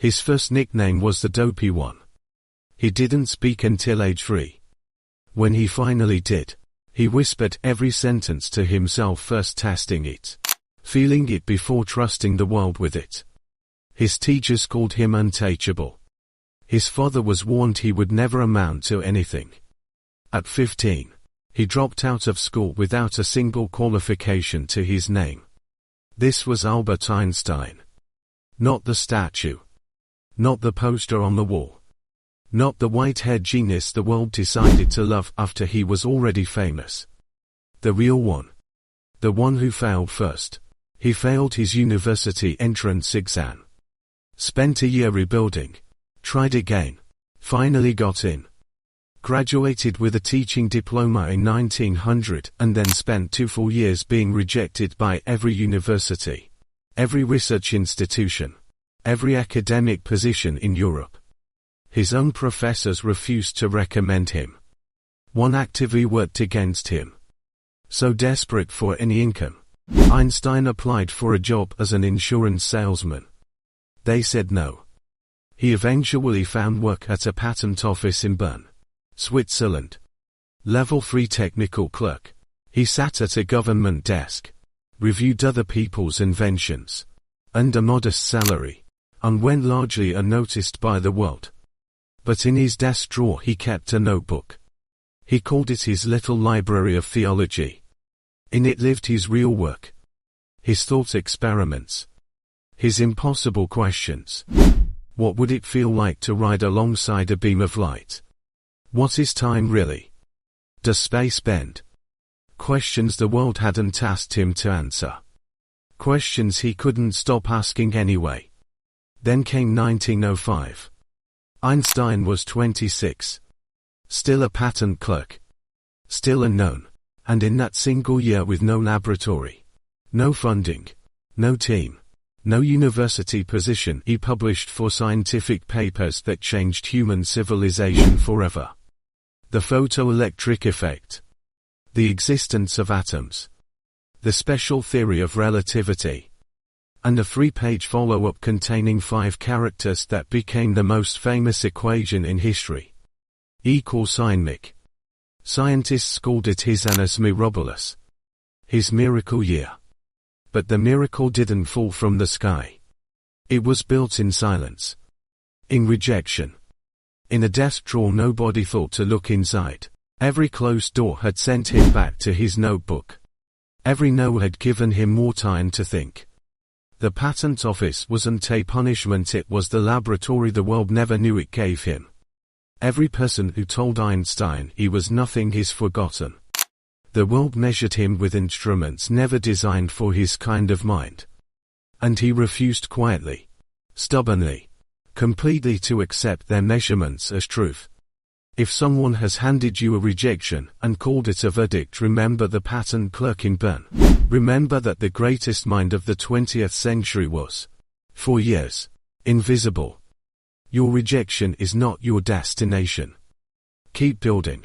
His first nickname was the Dopey One. He didn't speak until age 3. When he finally did, he whispered every sentence to himself, first testing it, feeling it before trusting the world with it. His teachers called him Unteachable. His father was warned he would never amount to anything. At 15, he dropped out of school without a single qualification to his name. This was Albert Einstein. Not the statue. Not the poster on the wall. Not the white-haired genius the world decided to love after he was already famous. The real one. The one who failed first. He failed his university entrance exam. Spent a year rebuilding. Tried again. Finally got in. Graduated with a teaching diploma in 1900 and then spent 2 full years being rejected by every university, every research institution, every academic position in Europe. His own professors refused to recommend him. One actively worked against him. So desperate for any income, Einstein applied for a job as an insurance salesman. They said no. He eventually found work at a patent office in Bern, Switzerland. Level 3 technical clerk. He sat at a government desk, reviewed other people's inventions, earned a modest salary, and went largely unnoticed by the world. But in his desk drawer he kept a notebook. He called it his little library of theology. In it lived his real work, his thought experiments, his impossible questions. What would it feel like to ride alongside a beam of light? What is time really? Does space bend? Questions the world hadn't asked him to answer. Questions he couldn't stop asking anyway. Then came 1905. Einstein was 26. Still a patent clerk. Still unknown. And in that single year with no laboratory, no funding, no team, no university position, he published 4 scientific papers that changed human civilization forever. The photoelectric effect. The existence of atoms. The special theory of relativity. And a 3-page follow-up containing 5 characters that became the most famous equation in history. E=mc. Scientists called it his annus mirabilis. His miracle year. But the miracle didn't fall from the sky. It was built in silence. In rejection. In a desk drawer nobody thought to look inside. Every closed door had sent him back to his notebook. Every no had given him more time to think. The patent office wasn't a punishment, it was the laboratory the world never knew it gave him. Every person who told Einstein he was nothing is forgotten. The world measured him with instruments never designed for his kind of mind. And he refused quietly, stubbornly, completely to accept their measurements as truth. If someone has handed you a rejection and called it a verdict, remember the patent clerk in Bern. Remember that the greatest mind of the 20th century was, for years, invisible. Your rejection is not your destination. Keep building.